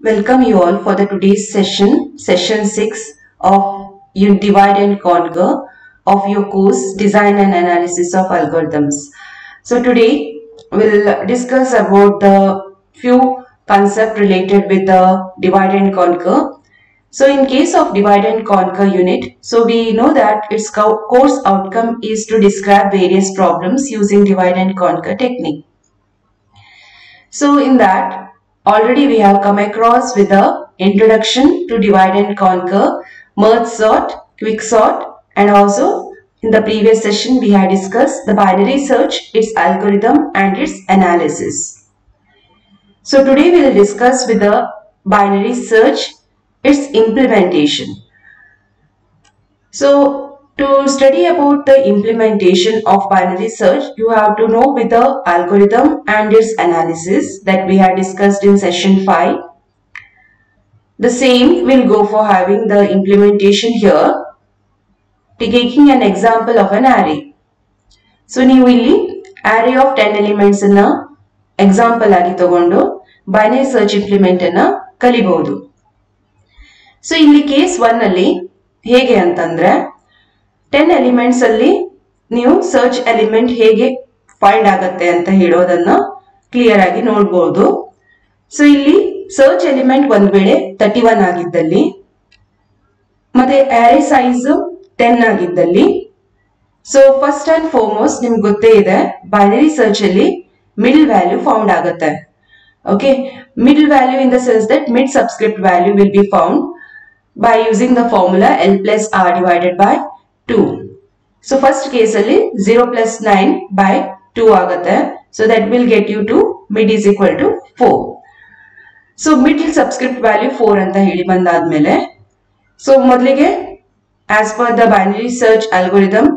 Welcome you all for the today's session 6 of you Divide and Conquer of your course Design and Analysis of Algorithms. So today we'll discuss about the few concepts related with the Divide and Conquer. So in case of Divide and Conquer unit, so we know that its course outcome is to describe various problems using Divide and Conquer technique. So in that, already we have come across with the introduction to divide and conquer, merge sort, quick sort, and also in the previous session we had discussed the binary search, its algorithm and its analysis. So today we will discuss with the binary search, its implementation. So to study about the implementation of binary search, you have to know with the algorithm and its analysis that we had discussed in session 5. The same will go for having the implementation here, taking an example of an array. So ನೀವು ಇಲ್ಲಿ array of 10 elements ಅನ್ನು example ಆಗಿ ತಗೊಂಡು binary search implement ಅನ್ನು ಕಲಿಬಹುದು. So ಇಲ್ಲಿ case 1 ಅಲ್ಲಿ ಹೇಗೆ ಅಂತಂದ್ರೆ 10 ಎಲಿಮೆಂಟ್ಸ್ ಅಲ್ಲಿ ನೀವು ಸರ್ಚ್ ಎಲಿಮೆಂಟ್ ಹೇಗೆ ಫೈಂಡ್ ಆಗುತ್ತೆ ಅಂತ ಹೇಳೋದನ್ನ ಕ್ಲಿಯರ್ ಆಗಿ ನೋಡಬಹುದು. ಸೊ ಇಲ್ಲಿ ಸರ್ಚ್ ಎಲಿಮೆಂಟ್ ಒಂದ್ ವೇಳೆ 31 ಆಗಿದ್ದಲ್ಲಿ ಮತ್ತೆ array ಸೈಜ್ 10 ಆಗಿದ್ದಲ್ಲಿ ಸೊ ಫಸ್ಟ್ ಅಂಡ್ ಫಾರ್ಮೋಸ್ಟ್ ನಿಮ್ಗೆ ಗೊತ್ತೇ ಇದೆ ಬೈನರಿ ಸರ್ಚ್ ಅಲ್ಲಿ ಮಿಡಲ್ ವ್ಯಾಲ್ಯೂ ಫೌಂಡ್ ಆಗುತ್ತೆ. Okay, middle value in the sense that mid subscript value will be found by using the formula L plus R divided by 2. So first case alli 0 plus 9 by 2 agate. So that will get you to mid is equal to 4. So middle subscript value 4 anta heli bandadmele. So modlige as per the binary search algorithm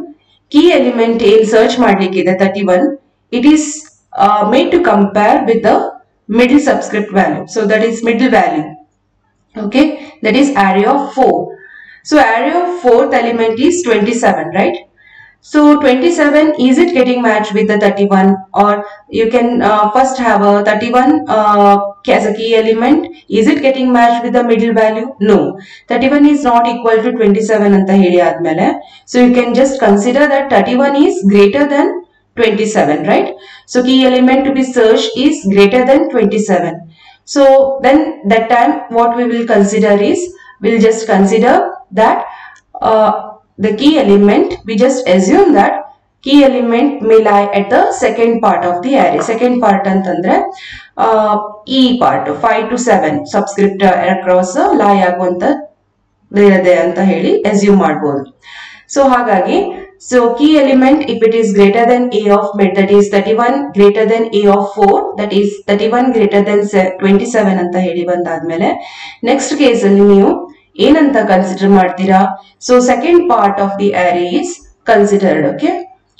key element in search madlikide 31, it is made to compare with the middle subscript value. So that is middle value. Okay, that is array of 4. So array of 4th element is 27, right? So 27, is it getting matched with the 31, or you can first have a 31 as a key element? Is it getting matched with the middle value? No, 31 is not equal to 27 anta heli admele. So you can just consider that 31 is greater than 27, right? So key element to be searched is greater than 27. So then that time what we will consider is, we'll just consider that the key element, we just assume that key element may lie at the second part of the array. Second part antandre E part 5 to 7 subscript across lie aguanta irade anta heli assume ಮಾಡಬಹುದು. So hagagi so key element, if it is greater than A of mid, that is 31 greater than A of 4, that is 31 greater than 27 anta heli bandadmele next case alli ನೀವು ಏನಂತ consider ಮಾಡ್ತೀರಾ? So second part of the array is considered. Okay,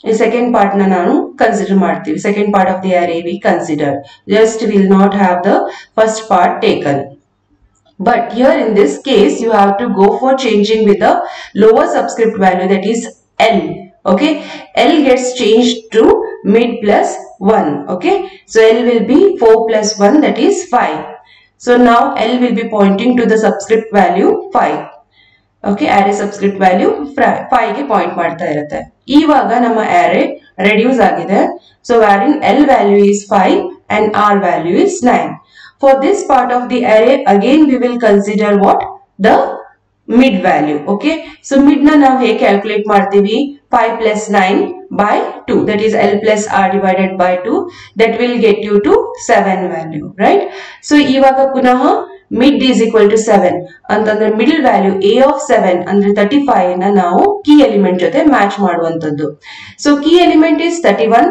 ಈ second part na ನಾನು consider ಮಾಡ್ತೀವಿ. Second part of the array we consider, just will not have the first part taken. But here in this case you have to go for changing with the lower subscript value, that is L. Okay, L gets changed to mid plus 1. Okay, so L will be 4 plus 1, that is 5. So now L will be pointing to the subscript value 5. Okay, array subscript value 5 ಗೆ point ಮಾಡ್ತಾ ಇರುತ್ತೆ. ಇವಾಗ ನಮ್ಮ array reduce ಆಗಿದೆ. So wherein L value is 5 and R value is 9. For this part of the array again we will consider what? The mid value. Okay, so mid na ನಾವು ಹೇಗೆ calculate ಮಾಡ್ತೀವಿ? 5 plus 9 by 2, that is L plus R divided by 2, that will get you to 7 value, right? So ivaga ಪುನಃ mid is equal to 7 ಅಂತಂದ್ರೆ middle value A of 7 ಅಂದ್ರೆ 35 ನ ನಾವು key element ಜೊತೆ match ಮಾಡುವಂತದ್ದು. So key element is 31.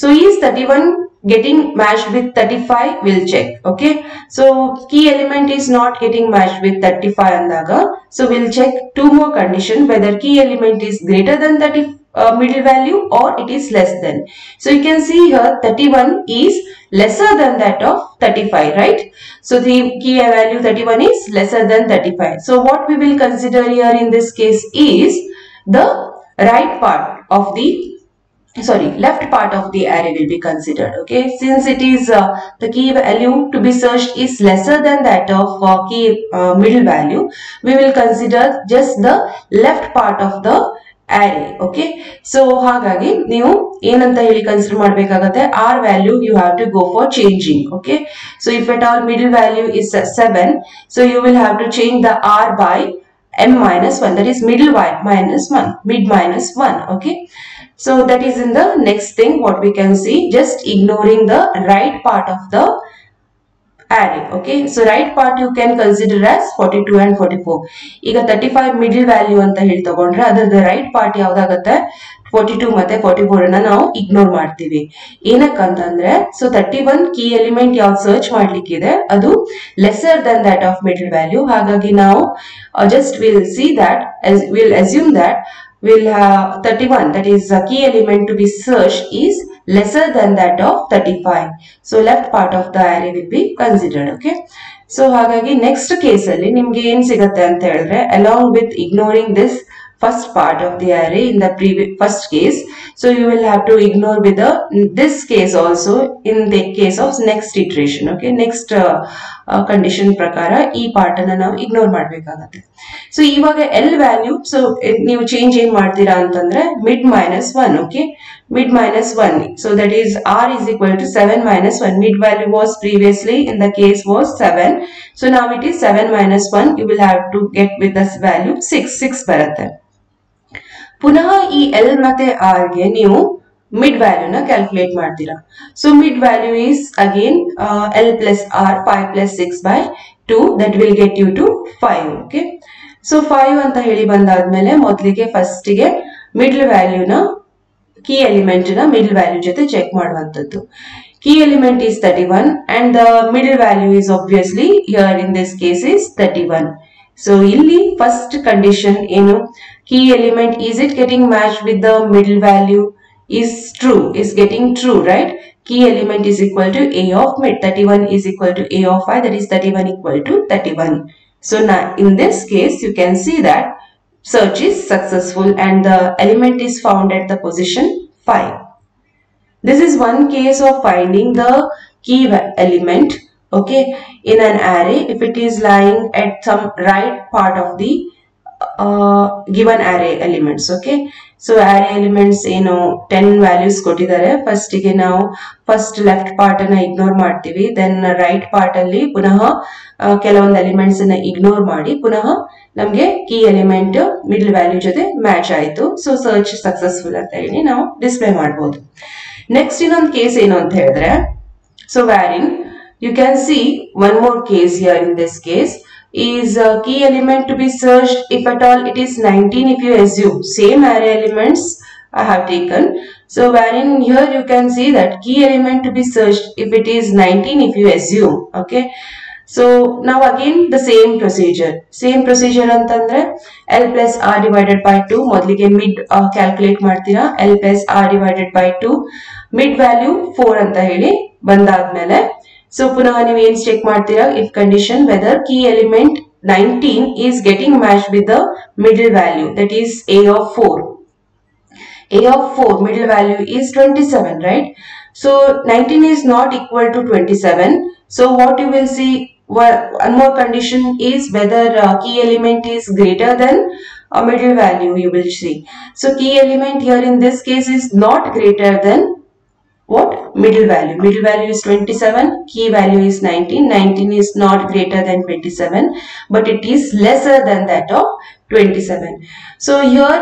So is 31 getting matched with 35? We'll check. Okay, so key element is not getting matched with 35 andaga, so we'll check two more conditions, whether key element is greater than 30 middle value or it is less than. So you can see here 31 is lesser than that of 35, right? So the key value 31 is lesser than 35. So what we will consider here in this case is the right part of the left part of the array will be considered. Okay, since it is the key value to be searched is lesser than that of key middle value, we will consider just the left part of the array. Okay, so ಹಾಗಾಗಿ ನೀವು ಏನಂತ ಹೇಳಿ consider ಮಾಡಬೇಕಾಗುತ್ತೆ, r value you have to go for changing. Okay, so if at all middle value is 7, so you will have to change the r by m minus 1, that is middle y minus 1, mid minus 1. Okay, so that is in the next thing what we can see, just ignoring the right part of the array. Okay, so right part you can consider as 42 and 44. ಈಗ 35 middle value ಅಂತ ಹೇಳಿ ತಗೊಂಡ್ರೆ ಅದರ right part ಯಾವ್ದಾಗುತ್ತೆ, 42 ಮತ್ತೆ 44 ಅನ್ನ ನಾವು ignore ಮಾಡ್ತೀವಿ. ಏನಕ್ಕಂತಂದ್ರೆ so 31 key element ಯಾವ್ದು ಸರ್ಚ್ ಮಾಡ್ಲಿಕ್ಕಿದೆ ಅದು lesser than that of middle value. ಹಾಗಾಗಿ ನಾವು just we'll see that, as we'll assume that we'll have 31, that is a key element to be searched is lesser than that of 35. So left part of the array will be considered. Okay, so ಹಾಗಾಗಿ next case ಅಲ್ಲಿ ನಿಮ್ಗೆ ಏನ್ ಸಿಗುತ್ತೆ ಅಂತ ಹೇಳಿದ್ರೆ, along with ignoring this first part of the array in the first case, so you will have to ignore with this case also in the case of next iteration. Okay, next condition ಪ್ರಕಾರ ಈ part ಅನ್ನು ನಾವು ignore ಮಾಡಬೇಕಾಗುತ್ತೆ. So ಇವಾಗ L value, so ನೀವು change ಏನ್ ಮಾಡ್ತೀರಾ ಅಂತಂದ್ರೆ mid minus 1. Okay, mid minus 1, so that is r is equal to 7 minus 1. Mid value was previously in the case was 7, so now it is 7 minus 1. You will have to get with this value 6 ಬರುತ್ತೆ. ಪುನಃ ಈ L ಮತ್ತೆ R ಗೆ ನೀವು mid value ನ calculate ಮಾಡ್ತೀರಾ. So mid value is again L plus R 5 plus 6 by 2, that will get you to 5. Okay, so 5 ಅಂತ ಹೇಳಿ ಬಂದಾದ್ಮೇಲೆ ಮೊದಲಿಗೆ ಫಸ್ಟ್ ಗೆ ಮಿಡ್ಲ್ ವ್ಯಾಲ್ಯೂ ನ key element na middle value jothe check ಮಾಡುವಂತದ್ದು. Key element is 31 and the middle value is obviously here in this case is 31. So illi first condition enu, key element is it getting matched with the middle value is true, is getting true, right? Key element is equal to a of mid, 31 is equal to a of 5, that is 31 equal to 31. So now in this case you can see that search is successful and the element is found at the position 5. This is one case of finding the key element, okay, in an array if it is lying at some right part of the given array elements. Okay, so array elements 10 values ಕೊಟ್ಟಿದ್ದಾರೆ. First ಗೆ ನಾವು first left part ಅನ್ನ ignore ಮಾಡ್ತೀವಿ, then right part ಅಲ್ಲಿ ಪುನಃ ಕೆಲವೊಂದು elements ಅನ್ನ ignore ಮಾಡಿ ಪುನಃ ನಮಗೆ ಕೀ ಎಲಿಮೆಂಟ್ ಮಿಡಲ್ ವ್ಯಾಲ್ಯೂ ಜೊತೆ ಮ್ಯಾಚ್ ಆಯಿತು. ಸೊ ಸರ್ಚ್ ಸಕ್ಸಸ್ಫುಲ್ ಅಂತ ಹೇಳಿ ನಾವು ಡಿಸ್ಪ್ಲೇ ಮಾಡಬಹುದು. ನೆಕ್ಸ್ಟ್ ಇನ್ನೊಂದು ಕೇಸ್ ಏನು ಅಂತ ಹೇಳಿದ್ರೆ, so wherein you can see one more case here. In this case is key element to be searched if at all it is 19, if you assume same array elements I have taken. So wherein here you can see that key element to be searched if it is 19, if you assume. Okay, so now again the same procedure ಅಂತಂದ್ರೆ L plus R divided by 2, ಮೊದಲಿಗೆ mid calculate ಮಾಡ್ತೀರಾ. L plus R divided by 2, mid value 4 ಅಂತ ಹೇಳಿ ಬಂದಾದ್ಮೇಲೆ so ಪುನಃ ನೀವು ಏನ್ check ಮಾಡ್ತೀರಾ, if condition whether key element 19 is getting matched with the middle value, that is a of 4. A of 4 middle value is 27, right? So 19 is not equal to 27. So what you will see, one more condition is whether key element is greater than a middle value, you will see. So key element here in this case is not greater than what? Middle value. Middle value is 27, key value is 19. 19 is not greater than 27, but it is lesser than that of 27. So here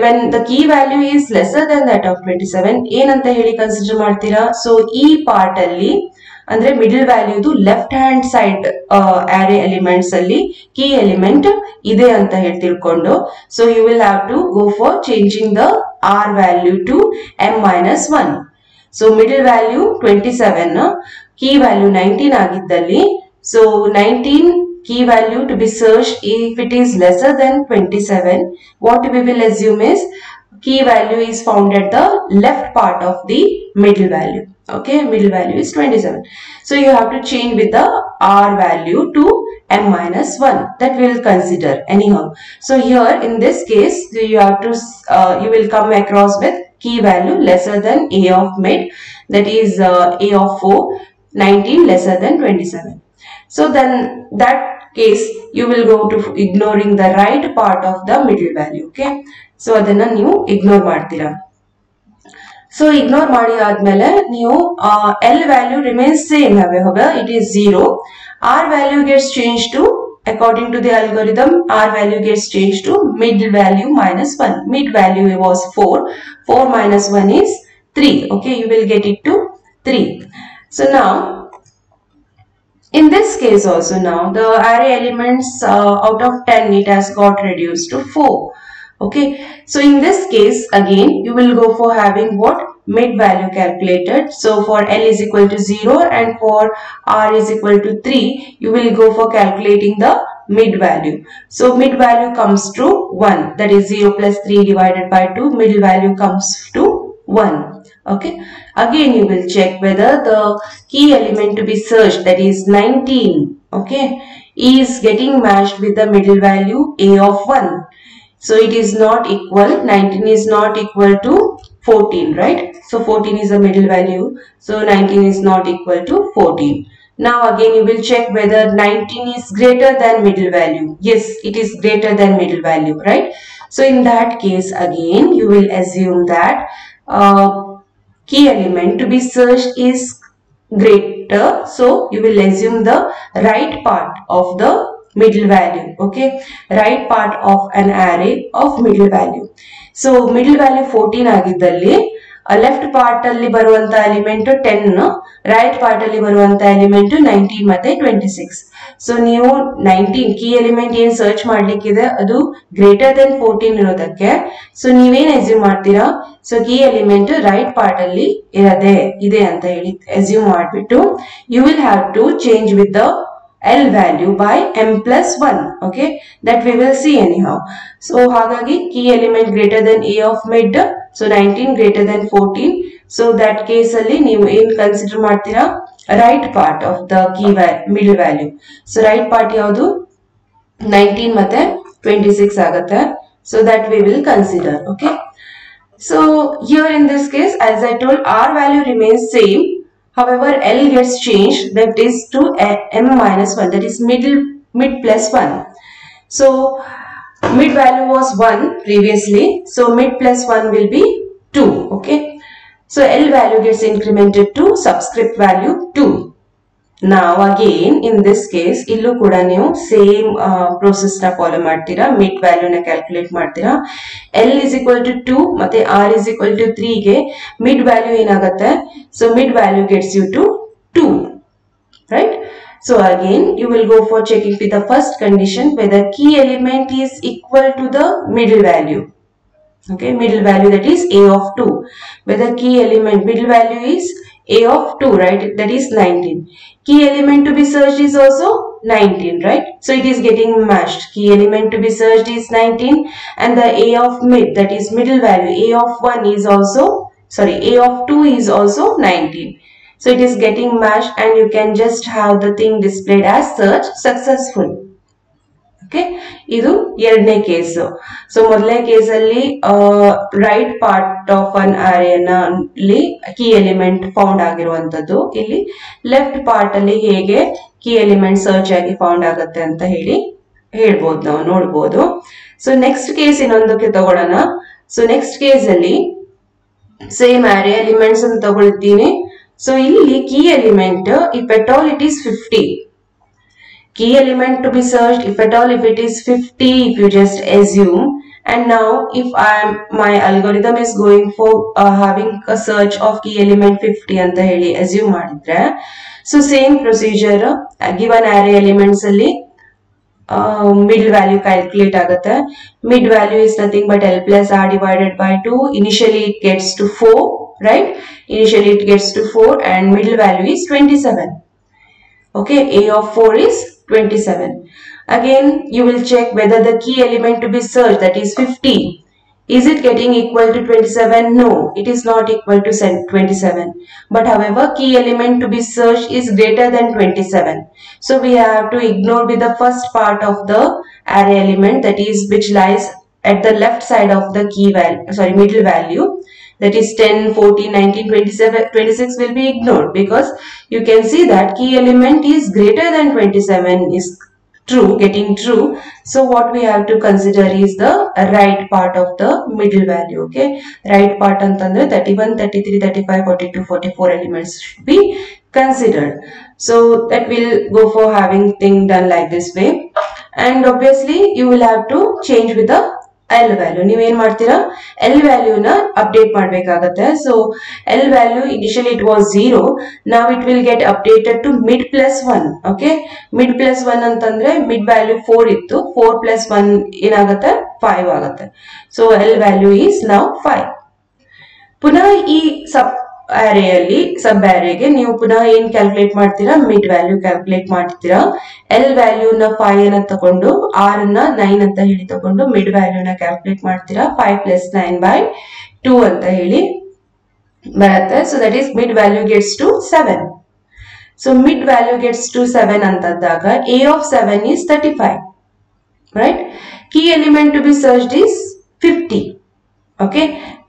when the key value is lesser than that of 27, ಏನಂತ ಹೇಳಿ consider ಮಾಡ್ತೀರಾ? So ಈ part ಅಲ್ಲಿ ಅಂದ್ರೆ middle ವ್ಯಾಲ್ಯೂದು left hand side array elements ಅಲ್ಲಿ key element ಇದೆ ಅಂತ ಹೇಳಿ ತಿಳ್ಕೊಂಡು, so you will have to go for changing the r value to m minus 1. So middle value 27, key value 19 ಆಗಿದ್ದಲ್ಲಿ, so 19 key value to be searched if it is lesser than 27, what we will assume is key value is found at the left part of the middle value. Okay, middle value is 27. So you have to change with the r value to m minus 1, that we will consider anyhow. So here in this case you have to you will come across with key value lesser than A of mid, that is A of 4, 19 lesser than 27. So then that case you will go to ignoring the right part of the middle value. Okay, so adana ನೀವು ignore ಮಾಡ್ತೀರಾ. So ignore ಮಾಡಿ ಆದ್ಮೇಲೆ ನೀವು L value remains same, however it is 0. R value gets changed to, according to the algorithm, R value gets changed to mid value minus 1. Mid value was 4. 4 minus 1 is 3. Okay, you will get it to 3. So now in this case also, now the array elements out of 10 it has got reduced to 4. Okay, so in this case again you will go for having what? Mid value calculated. So for L is equal to 0 and for R is equal to 3, you will go for calculating the mid value. So mid value comes to 1, that is 0 plus 3 divided by 2, middle value comes to 1. Okay, again you will check whether the key element to be searched, that is 19, okay, is getting matched with the middle value A of 1. So it is not equal, 19 is not equal to 14, right? So 14 is the middle value, so 19 is not equal to 14. Now again you will check whether 19 is greater than middle value. Yes, it is greater than middle value, right? So in that case again you will assume that key element to be searched is greater, so you will assume the right part of the middle value. Okay, right part of an array of middle value. So middle value 14 ಆಗಿದ್ದಲ್ಲಿ left part ಅಲ್ಲಿ ಬರುವಂತ element 10, right part ಅಲ್ಲಿ ಬರುವಂತ element 19 ಮತ್ತೆ 26. So ನೀವು 19 key element ಏನ್ search ಮಾಡ್ಲಿಕ್ಕಿದೆ ಅದು ಗ್ರೇಟರ್ ದೆನ್ 14 ಇರೋದಕ್ಕೆ, ಸೊ ನೀವೇನ್ ಅಸ್ಯೂಮ್ ಮಾಡ್ತೀರಾ? So key element right part ಅಲ್ಲಿ ಇದೆ ಅಂತ ಹೇಳಿ ಅಸ್ಯೂಮ್ ಮಾಡ್ಬಿಟ್ಟು you will have to change with the L value by m plus 1. Okay, that we will see anyhow. So hagagi key element greater than A of mid, so 19 greater than 14. So that case alli neevu en consider ಮಾಡ್ತೀರಾ? Right part of the key middle value. So right part ಯಾವುದು? 19 ಮತ್ತೆ 26 ಆಗುತ್ತೆ. So that we will consider. Okay, so here in this case, as I told, R value remains same. However, L gets changed, that is to m minus 1, that is mid plus 1. So mid value was 1 previously, so mid plus 1 will be 2. Okay, so L value gets incremented to subscript value 2. Now again in this case illu kuda ನೀವು same process na follow ಮಾಡ್ತೀರಾ, mid value na calculate ಮಾಡ್ತೀರಾ. L is equal to 2 ಮತ್ತೆ R is equal to 3 ಗೆ mid value ಏನಾಗುತ್ತೆ? So mid value gets you to 2, right? So again you will go for checking with the first condition whether key element is equal to the middle value. Okay, middle value, that is A of 2, whether key element middle value is A of 2, right? That is 19. Key element to be searched is also 19, right? So it is getting matched. Key element to be searched is 19 and the A of mid, that is middle value, A of 1 is also, sorry, A of 2 is also 19. So it is getting matched and you can just have the thing displayed as search successful. Okay, ಇದು ಎರಡನೇ case. So ಮೊದಲನೇ case ಅಲ್ಲಿ right part of an ಅರೇನಲ್ಲಿ key element found ಆಗಿರುವಂತದ್ದು, ಇಲ್ಲಿ left part ಅಲ್ಲಿ ಹೇಗೆ key element search ಆಗಿ ಫೌಂಡ್ ಆಗುತ್ತೆ ಅಂತ ಹೇಳ್ಬೋದು, ನಾವು ನೋಡ್ಬೋದು. ಸೊ ನೆಕ್ಸ್ಟ್ ಕೇಸ್ ಇನ್ನೊಂದಕ್ಕೆ ತಗೊಳ್ಳೋಣ. ಸೊ ನೆಕ್ಸ್ಟ್ ಕೇಸ್ ಅಲ್ಲಿ ಸೇಮ್ ಅರೇ ಎಲಿಮೆಂಟ್ಸ್ ಅಂತ ತಗೊಳ್ತೀನಿ. ಸೊ ಇಲ್ಲಿ key element if at all it is 50, key element to be searched, if at all if it is 50, if you just assume, and now if my algorithm is going for having a search of key element 50 anta heli assume madidre, so same procedure given array elements alli middle value calculate agutte. Mid value is nothing but L plus R divided by 2. Initially it gets to 4, right? Initially it gets to 4 and middle value is 27. Okay, A of 4 is 27. Again you will check whether the key element to be searched, that is 50, is it getting equal to 27? No, it is not equal to 27. But however key element to be searched is greater than 27. So we have to ignore with the first part of the array element, that is which lies at the left side of the key value, sorry, middle value, that is 10, 14, 19, 27, 26 will be ignored, because you can see that key element is greater than 27 is true, getting true. So what we have to consider is the right part of the middle value. Okay, right part antandre 31, 33, 35, 42, 44 elements should be considered. So that will go for having thing done like this way. And obviously you will have to change with the L value. ನೀವು ಏನು ಮಾಡ್ತೀರಾ, L value ನ update ಮಾಡಬೇಕಾಗುತ್ತೆ. So L value initially it was 0, now it will get updated to mid plus 1. Okay, mid plus 1 ಅಂತಂದ್ರೆ mid value 4 ಇತ್ತು, 4 plus 1 ಏನಾಗುತ್ತೆ 5 ಆಗುತ್ತೆ. So L value is now 5. ಪುನಃ ಈ ಅರೇಯಲ್ಲಿ ಸಬ್ ಅರೇಗೆ ನೀವು ಪುನಃ ಏನ್ ಕ್ಯಾಲ್ಕುಲೇಟ್ ಮಾಡ್ತೀರಾ, ಮಿಡ್ ವ್ಯಾಲ್ಯೂ ಕ್ಯಾಲ್ಕುಲೇಟ್ ಮಾಡ್ತೀರಾ. ಎಲ್ ವ್ಯಾಲ್ಯೂನ 5 ಅನ್ನ ತಗೊಂಡು ಆರ್ ನ 9 ಅಂತ ಹೇಳಿ ತಗೊಂಡು ಮಿಡ್ ವ್ಯಾಲ್ಯೂನ ಕ್ಯಾಲ್ಕುಲೇಟ್ ಮಾಡ್ತೀರಾ. 5 plus 9 by 2 ಅಂತ ಹೇಳಿ ಬರುತ್ತೆ. So that is mid value gets to 7. So mid value gets to 7 ಅಂತಂದಾಗ a of 7 is 35, right? Key element to be searched is 50. Okay,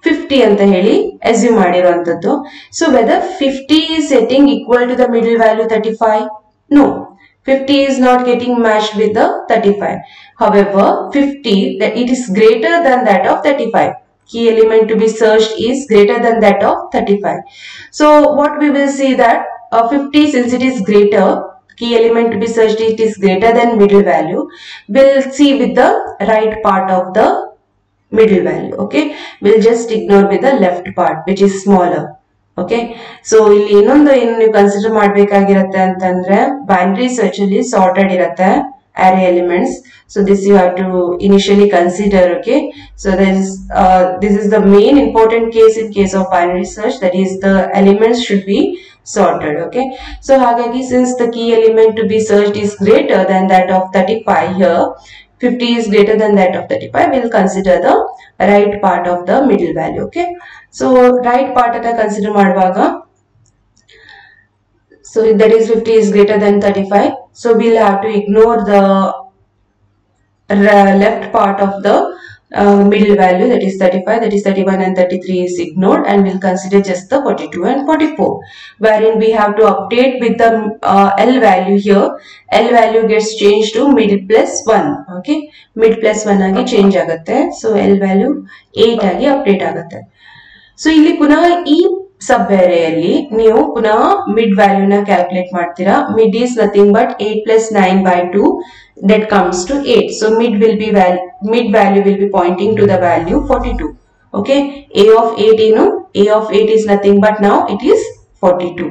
50 ಅಂತ ಹೇಳಿ assume ಮಾಡಿರುವಂತದ್ದು. So whether 50 is setting equal to the middle value 35? No, 50 is not getting matched with the 35. However, 50 that it is greater than that of 35. Key element to be searched is greater than that of 35. So what we will see that 50, since it is greater, key element to be searched it is greater than middle value, we'll see with the right part of the middle value. Okay, we'll just ignore with the left part which is smaller. Okay, so ಇಲ್ಲಿ ಇನ್ನೊಂದು ಏನು ನೀವು consider ಮಾಡಬೇಕಾಗಿರುತ್ತೆ ಅಂತಂದ್ರೆ binary search ಅಲ್ಲಿ sorted ಇರುತ್ತೆ array elements. So this you have to initially consider. Okay, so this is the main important case in case of binary search, that is the elements should be sorted. Okay, so ಹಾಗಾಗಿ since the key element to be searched is greater than that of 35, here 50 is greater than that of 35, we will consider the right part of the middle value. Okay, so right part at consider madvaga, so that is 50 is greater than 35, so we will have to ignore the left part of the middle value, that is 35, that is 31 and 33 is ignored, and we'll consider just the 42 and 44, wherein we have to update with the L value. Here L value gets changed to mid plus 1. Okay, mid plus 1 agi change agutte. So L value 8 agi update agutte. So ಇಲ್ಲಿ ಪುನಃ ಈ ಸಬ್ ಅರೇಯಲ್ಲಿ ನೀವು ಪುನಃ mid ವ್ಯಾಲ್ಯೂನ calculate ಮಾಡ್ತೀರಾ. Mid is nothing but 8 plus 9 by 2, that comes to 8. So mid value will be pointing to the value 42. Okay, a of 8 a of 8 is nothing but now it is 42.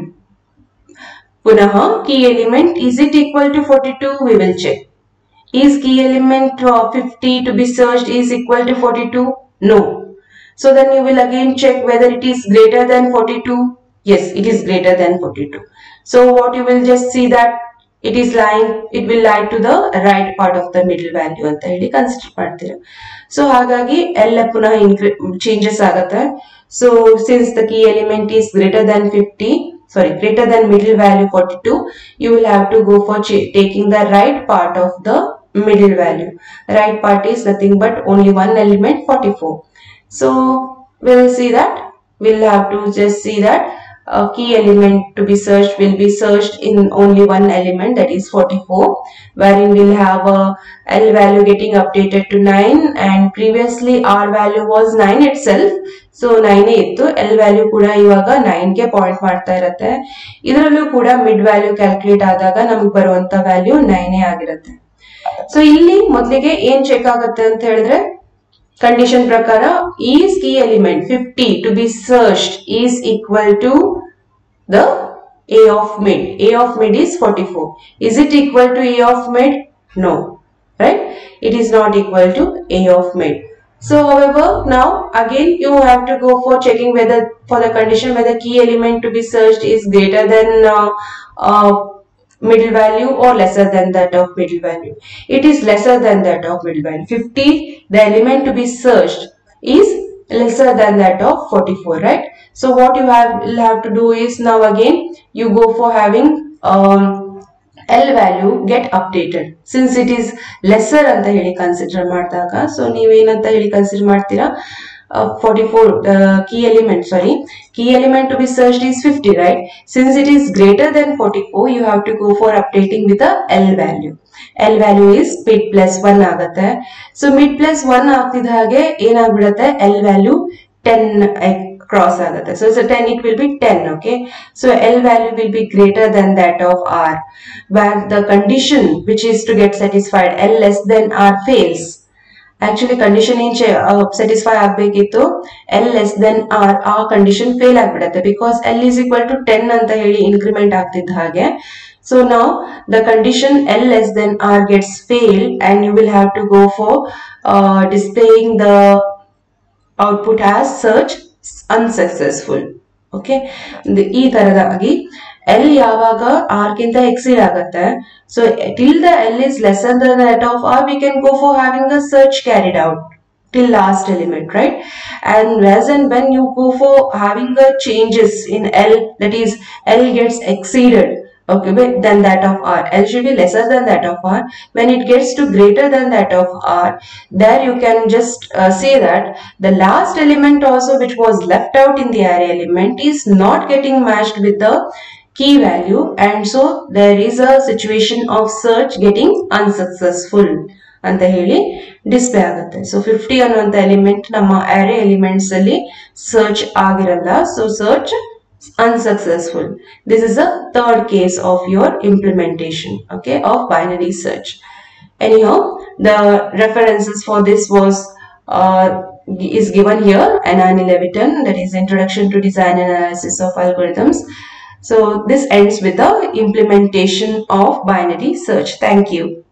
Punah key element, is it equal to 42? We will check. Is key element 50 to be searched is equal to 42? No. So then you will again check whether it is greater than 42. Yes, it is greater than 42. So what you will just see that it will lie to the right part of the middle value ಅಂತ ಹೇಳಿ consider ಮಾಡ್ತೀರಾ. So ಹಾಗಾಗಿ ಎಲ್ಲ ಪುನಃ changes ಆಗುತ್ತೆ. So since the key element is greater than middle value 42, you will have to go for taking the right part of the middle value. Right part is nothing but only one element, 44. So we will see that we'll have to just see that key element to be searched will be searched in only one element, that is 44, wherein we'll have a L value getting updated to 9, and previously R value was 9 itself. So 9 ittu, L value kuda ivaga 9 ge point ಮಾಡ್ತಾ ಇರುತ್ತೆ. ಇದರಲ್ಲೂ ಕೂಡ mid value calculate ಆದಾಗ ನಮಗೆ ಬರುವಂತ value 9 ಆಗಿರುತ್ತೆ. So ಇಲ್ಲಿ ಮೊದಲಿಗೆ ಏನ್ ಚೆಕ್ ಆಗುತ್ತೆ ಅಂತ ಹೇಳಿದ್ರೆ, condition prakara, is key element 50 to be searched is equal to the a of mid. A of mid is 44. Is it equal to a of mid? No, right? It is not equal to a of mid. So however, now again you have to go for checking whether, for the condition whether key element to be searched is greater than middle value or lesser than that of middle value. It is lesser than that of middle value. 50, the element to be searched is lesser than that of 44, right? So what you will have to do is, now again you go for having L value get updated since it is lesser anta heli consider ಮಾಡಿದಾಗ. So ನೀವೇನಂತ ಹೇಳಿ consider ಮಾಡ್ತೀರಾ, 44 key element to be searched is 50, right? Since it is greater than 44, you have to go for updating with the L value. L value is mid plus 1 ಆಗುತ್ತೆ. So mid plus 1 ಆಗ್ತಿದ್ದ ಹಾಗೆ ಏನಾಗ್ಬಿಡುತ್ತೆ, L value 10 cross ಆಗುತ್ತೆ. So it's a 10, it will be 10, okay? So L value will be greater than that of R, where the condition which is to get satisfied, L less than R, fails. Actually condition in satisfy ಆಗಬೇಕಿತ್ತು, L less than R, ಆ condition fail ಆಗ್ಬಿಡುತ್ತೆ because L is equal to 10 ಅಂತ ಹೇಳಿ increment ಆಗ್ತಿದ್ದ ಹಾಗೆ. So now the condition L less than R gets failed and you will have to go for displaying the output as search unsuccessful. Okay, ಈ ತರದಾಗಿ L ಯಾವಾಗ R ಗಿಂತ exceed ಆಗುತ್ತೆ, so till the L is lesser than that of R, we can go for having a search carried out till last element, right? And as and when you go for having the changes in L, that is L gets exceeded, okay, than that of R, L should be lesser than that of R. When it gets to greater than that of R, there you can just say that the last element also which was left out in the array element is not getting matched with the key value, and so there is a situation of search getting unsuccessful ಅಂತ ಹೇಳಿ display ಆಗುತ್ತೆ. So 50 ಅನ್ನುವಂಥ element ನಮ್ಮ array elements ಅಲ್ಲಿ search ಆಗಿರಲ್ಲ, so search unsuccessful. This is the third case of your implementation, okay, of binary search. Anyhow, the references for this was is given here, Anani Leviton, that is Introduction to Design and Analysis of Algorithms. So this ends with the implementation of binary search. Thank you.